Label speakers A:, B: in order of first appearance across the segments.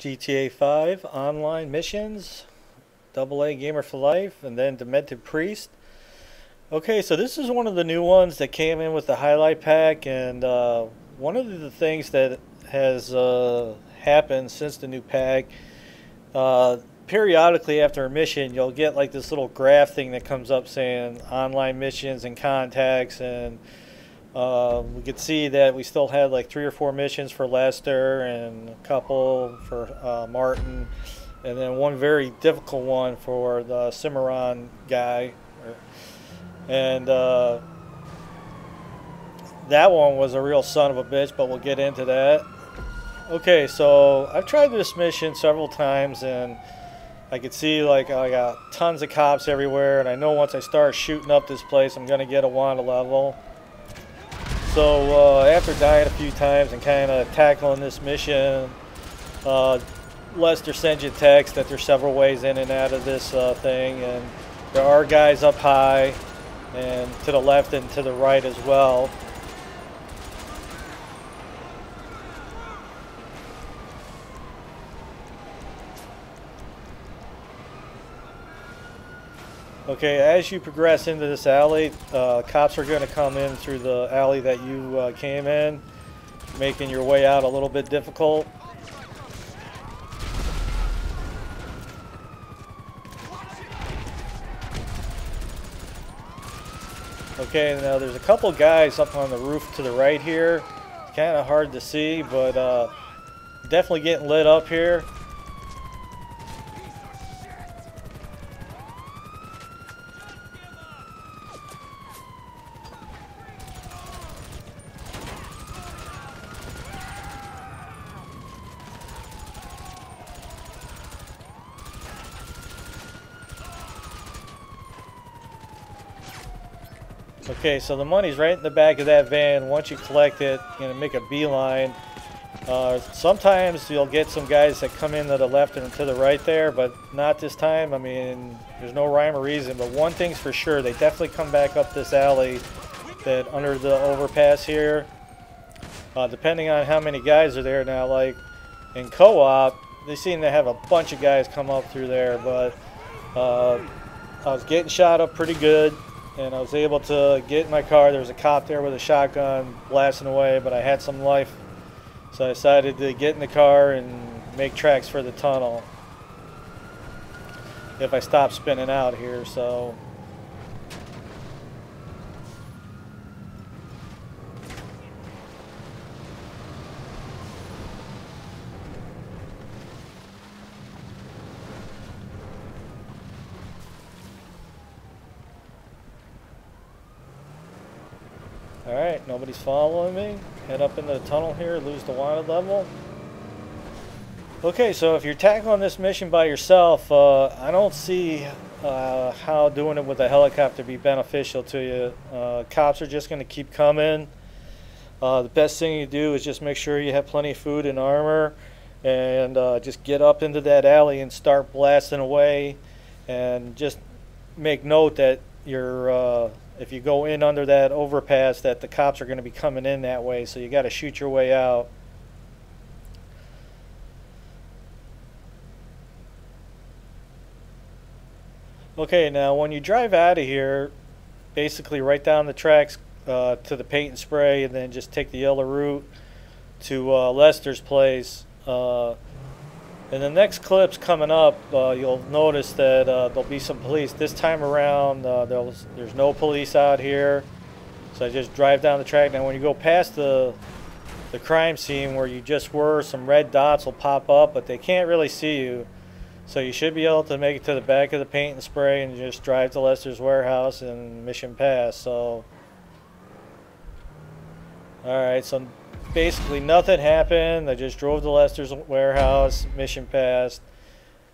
A: GTA 5 online missions, AA Gamer for Life, and then Demented Priest. Okay, so this is one of the new ones that came in with the highlight pack, and one of the things that has happened since the new pack, periodically after a mission, you'll get like this little graph thing that comes up saying online missions and contacts, and we could see that we still had like 3 or 4 missions for Lester and a couple for Martin, and then one very difficult one for the Cimarron guy. And that one was a real son of a bitch, but we'll get into that. Okay, so I've tried this mission several times, and I could see like I got tons of cops everywhere, and I know once I start shooting up this place I'm gonna get a wanted level. So after dying a few times and kind of tackling this mission, Lester sends you a text that there's several ways in and out of this thing, and there are guys up high and to the left and to the right as well. Okay, as you progress into this alley, cops are going to come in through the alley that you came in, making your way out a little bit difficult. Okay, now there's a couple guys up on the roof to the right here. It's kind of hard to see, but definitely getting lit up here. Okay, so the money's right in the back of that van. Once you collect it, you're going to make a beeline. Sometimes you'll get some guys that come in to the left and to the right there, but not this time. I mean, there's no rhyme or reason, but one thing's for sure, they definitely come back up this alley that under the overpass here. Depending on how many guys are there now, like in co-op, they seem to have a bunch of guys come up through there, but I was getting shot up pretty good. And I was able to get in my car. There was a cop there with a shotgun blasting away, but I had some life. So I decided to get in the car and make tracks for the tunnel if I stop spinning out here. So alright, nobody's following me. Head up into the tunnel here, lose the wanted level. Okay, so if you're tackling this mission by yourself, I don't see how doing it with a helicopter be beneficial to you. Cops are just going to keep coming. The best thing you do is just make sure you have plenty of food and armor, and just get up into that alley and start blasting away. And just make note that you're if you go in under that overpass, that the cops are going to be coming in that way, so you got to shoot your way out. Okay, now when you drive out of here, basically right down the tracks to the paint and spray, and then just take the yellow route to Lester's place. In the next clips coming up, you'll notice that there'll be some police. This time around, there's no police out here, so I just drive down the track. Now when you go past the crime scene where you just were, some red dots will pop up, but they can't really see you. So you should be able to make it to the back of the paint and spray and just drive to Lester's warehouse and mission pass. So, alright, so basically nothing happened. I just drove to Lester's warehouse, mission passed,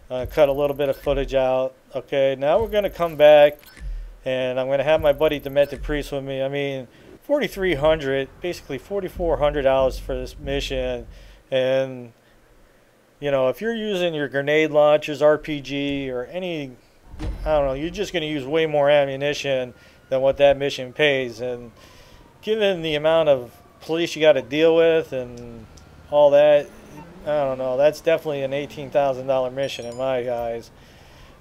A: cut a little bit of footage out. Okay, now we're going to come back, and I'm going to have my buddy Demented Priest with me. I mean, $4,300, basically $4,400 for this mission, and you know, if you're using your grenade launchers, RPG, or any, I don't know, you're just going to use way more ammunition than what that mission pays. And given the amount of police you got to deal with and all that, I don't don't know. That's definitely an $18,000 mission in my eyes.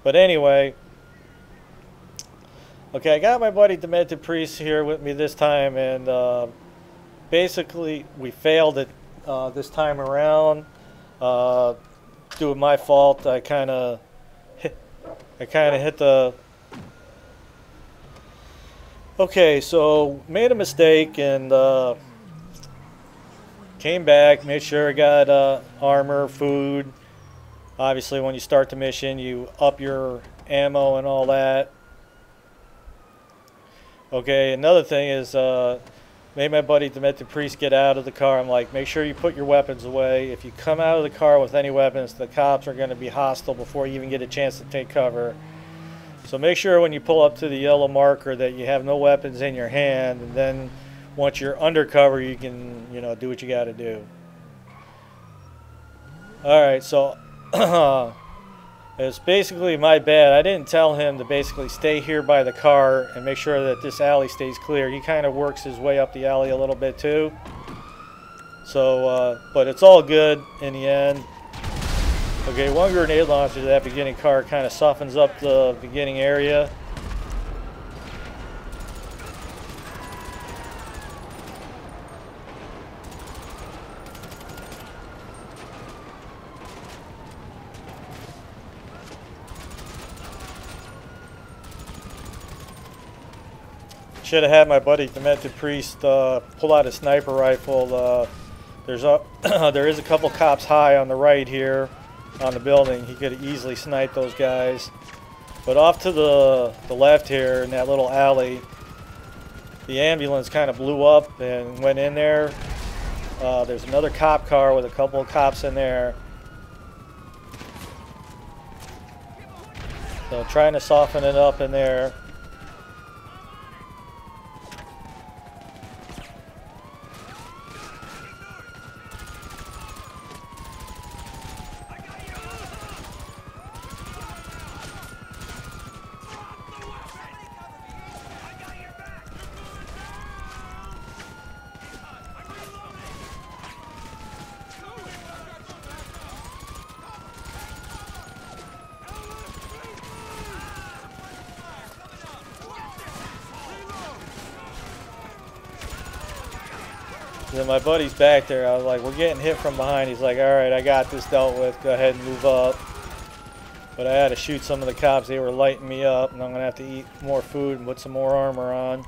A: But anyway, okay, I got my buddy Demented Priest here with me this time, and basically we failed it this time around. Due to my fault, I kind of hit the. Okay, so made a mistake and came back, made sure I got armor, food. Obviously, when you start the mission, you up your ammo and all that. Okay, another thing is made my buddy Demented Priest get out of the car. I'm like, make sure you put your weapons away. If you come out of the car with any weapons, the cops are going to be hostile before you even get a chance to take cover. So make sure when you pull up to the yellow marker that you have no weapons in your hand, and then once you're undercover, you can, you know, do what you got to do. All right, so it's basically my bad. I didn't tell him to basically stay here by the car and make sure that this alley stays clear. He kind of works his way up the alley a little bit too. So, but it's all good in the end. Okay, one grenade launcher to that beginning car kind of softens up the beginning area. Should have had my buddy Demented Priest pull out a sniper rifle. There is a couple cops high on the right here on the building. He could have easily sniped those guys. But off to the left here in that little alley, the ambulance kind of blew up and went in there. There's another cop car with a couple of cops in there. So trying to soften it up in there. Then my buddy's back there. I was like, we're getting hit from behind. He's like, all right, I got this dealt with. Go ahead and move up. But I had to shoot some of the cops. They were lighting me up, and I'm going to have to eat more food and put some more armor on.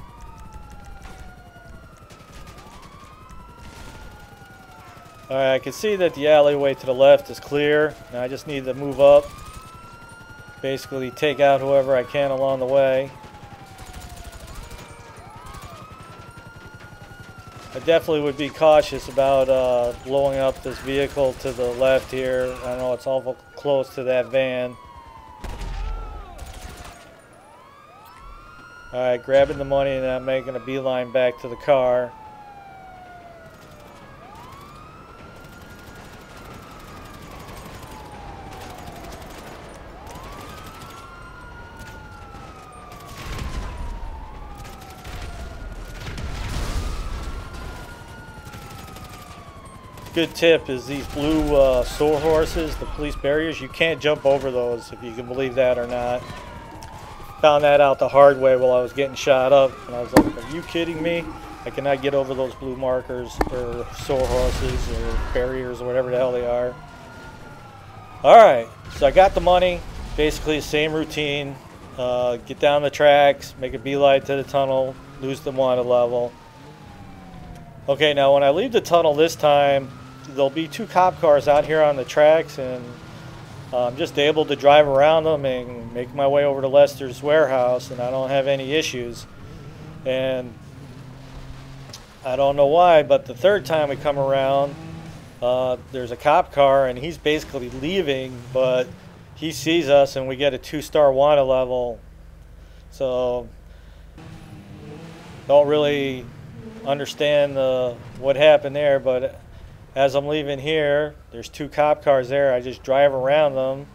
A: All right, I can see that the alleyway to the left is clear. Now I just need to move up. Basically take out whoever I can along the way. I definitely would be cautious about blowing up this vehicle to the left here. I know it's awful close to that van. Alright, grabbing the money and I'm making a beeline back to the car. Good tip is these blue sawhorses, the police barriers, you can't jump over those, if you can believe that or not. Found that out the hard way while I was getting shot up, and I was like, are you kidding me? I cannot get over those blue markers or sawhorses or barriers or whatever the hell they are. Alright, so I got the money, basically the same routine. Get down the tracks, make a beeline to the tunnel, lose the wanted level. Okay, now when I leave the tunnel this time, there'll be two cop cars out here on the tracks, and I'm just able to drive around them and make my way over to Lester's warehouse, and I don't have any issues. And I don't know why, but the third time we come around, there's a cop car, and he's basically leaving, but he sees us, and we get a 2-star wanted level. So, don't really understand what happened there, but as I'm leaving here, there's two cop cars there. I just drive around them.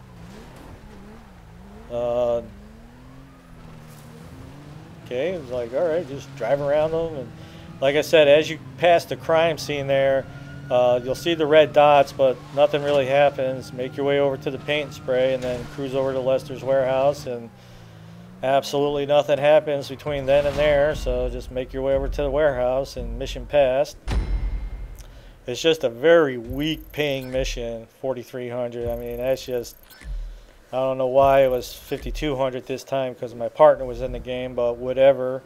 A: Okay, it was like, all right, just drive around them. And like I said, as you pass the crime scene there, You'll see the red dots, but nothing really happens. Make your way over to the paint and spray, and then cruise over to Lester's warehouse, and absolutely nothing happens between then and there. So just make your way over to the warehouse, and mission passed. It's just a very weak paying mission, 4,300. I mean, that's just, I don't know why it was 5,200 this time, because my partner was in the game, but whatever.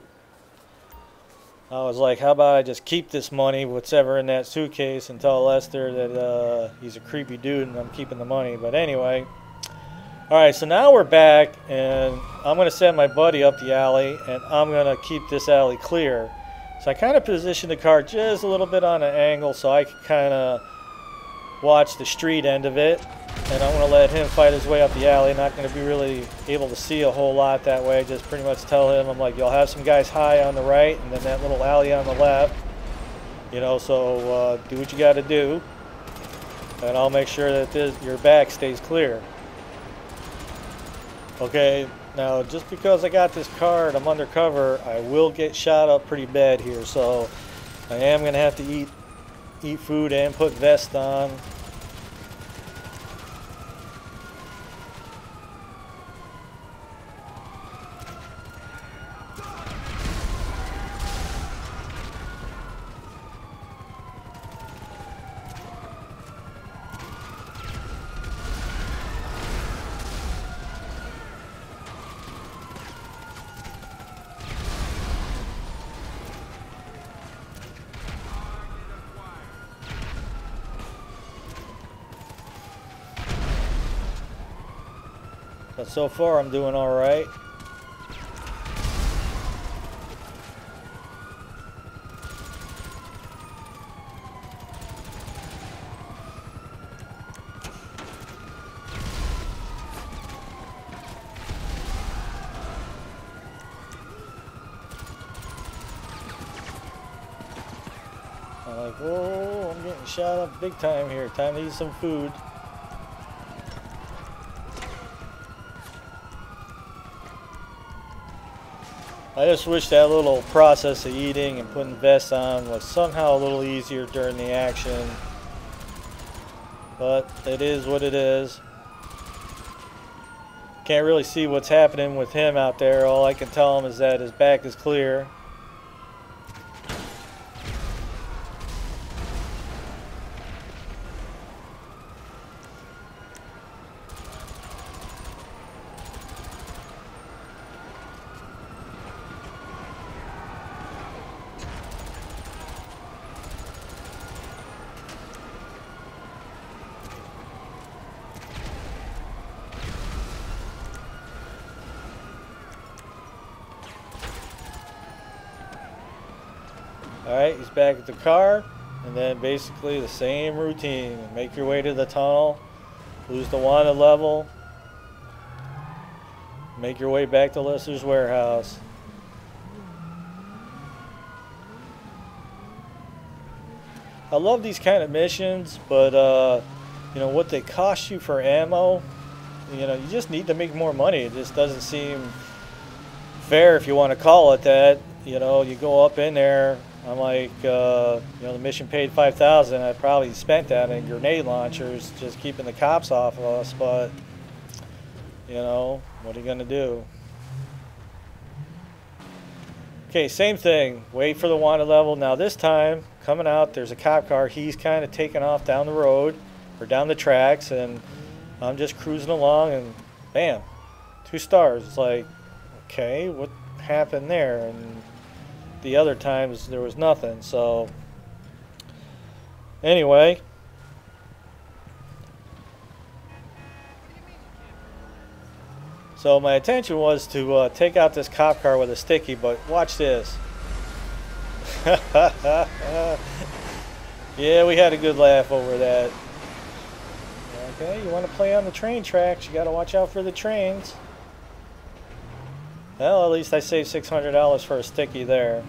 A: I was like, how about I just keep this money, whatever in that suitcase, and tell Lester that he's a creepy dude and I'm keeping the money. But anyway, alright, so now we're back, and I'm going to send my buddy up the alley, and I'm going to keep this alley clear. So I kind of positioned the car just a little bit on an angle so I could kind of watch the street end of it. And I'm going to let him fight his way up the alley. Not going to be really able to see a whole lot that way. Just pretty much tell him, I'm like, you'll have some guys high on the right and then that little alley on the left. You know, so do what you got to do. And I'll make sure that your back stays clear. Okay. Now, just because I got this car and I'm undercover, I will get shot up pretty bad here. So I am going to have to eat food and put vest on. But so far I'm doing all right. I'm like, whoa, I'm getting shot up big time here. Time to eat some food. I just wish that little process of eating and putting vests on was somehow a little easier during the action. But it is what it is. Can't really see what's happening with him out there. All I can tell him is that his back is clear. Alright, he's back at the car, and then basically the same routine. Make your way to the tunnel, lose the wanted level, make your way back to Lester's warehouse. I love these kind of missions, but you know what they cost you for ammo, you know, you just need to make more money. It just doesn't seem fair, if you want to call it that. You know, you go up in there, I'm like, you know, the mission paid $5,000. I probably spent that in grenade launchers, just keeping the cops off of us. But you know, what are you gonna do? Okay, same thing. Wait for the wanted level. Now this time, coming out, there's a cop car. He's kind of taking off down the road or down the tracks, and I'm just cruising along, and bam, 2 stars. It's like, okay, what happened there? And the other times there was nothing. So anyway, so my intention was to take out this cop car with a sticky, but watch this. Yeah, we had a good laugh over that. Okay, you want to play on the train tracks, you got to watch out for the trains. Well, at least I saved $600 for a sticky there.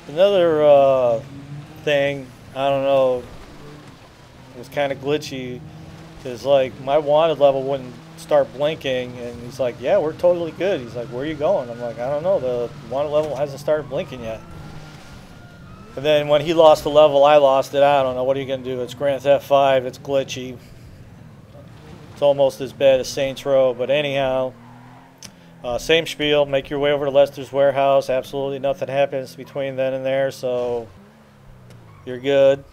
A: Another thing, I don't know, it was kind of glitchy. is like my wanted level wouldn't start blinking, and he's like, yeah, we're totally good. He's like, where are you going? I'm like, I don't know, the wanted level hasn't started blinking yet. And then when he lost the level, I lost it. I don't know, what are you going to do? It's Grand Theft 5, it's glitchy. It's almost as bad as Saints Row, but anyhow, same spiel, make your way over to Lester's warehouse. Absolutely nothing happens between then and there, so you're good.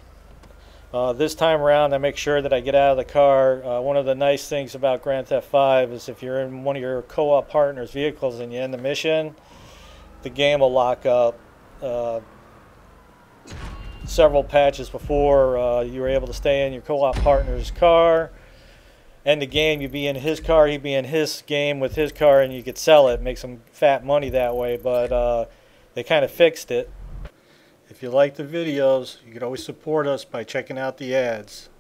A: This time around, I make sure that I get out of the car. One of the nice things about Grand Theft 5 is if you're in one of your co-op partners' vehicles and you end the mission, the game will lock up. Several patches before, you were able to stay in your co-op partner's car. End the game, you'd be in his car, he'd be in his game with his car, and you could sell it, make some fat money that way, but they kind of fixed it. If you like the videos, you can always support us by checking out the ads.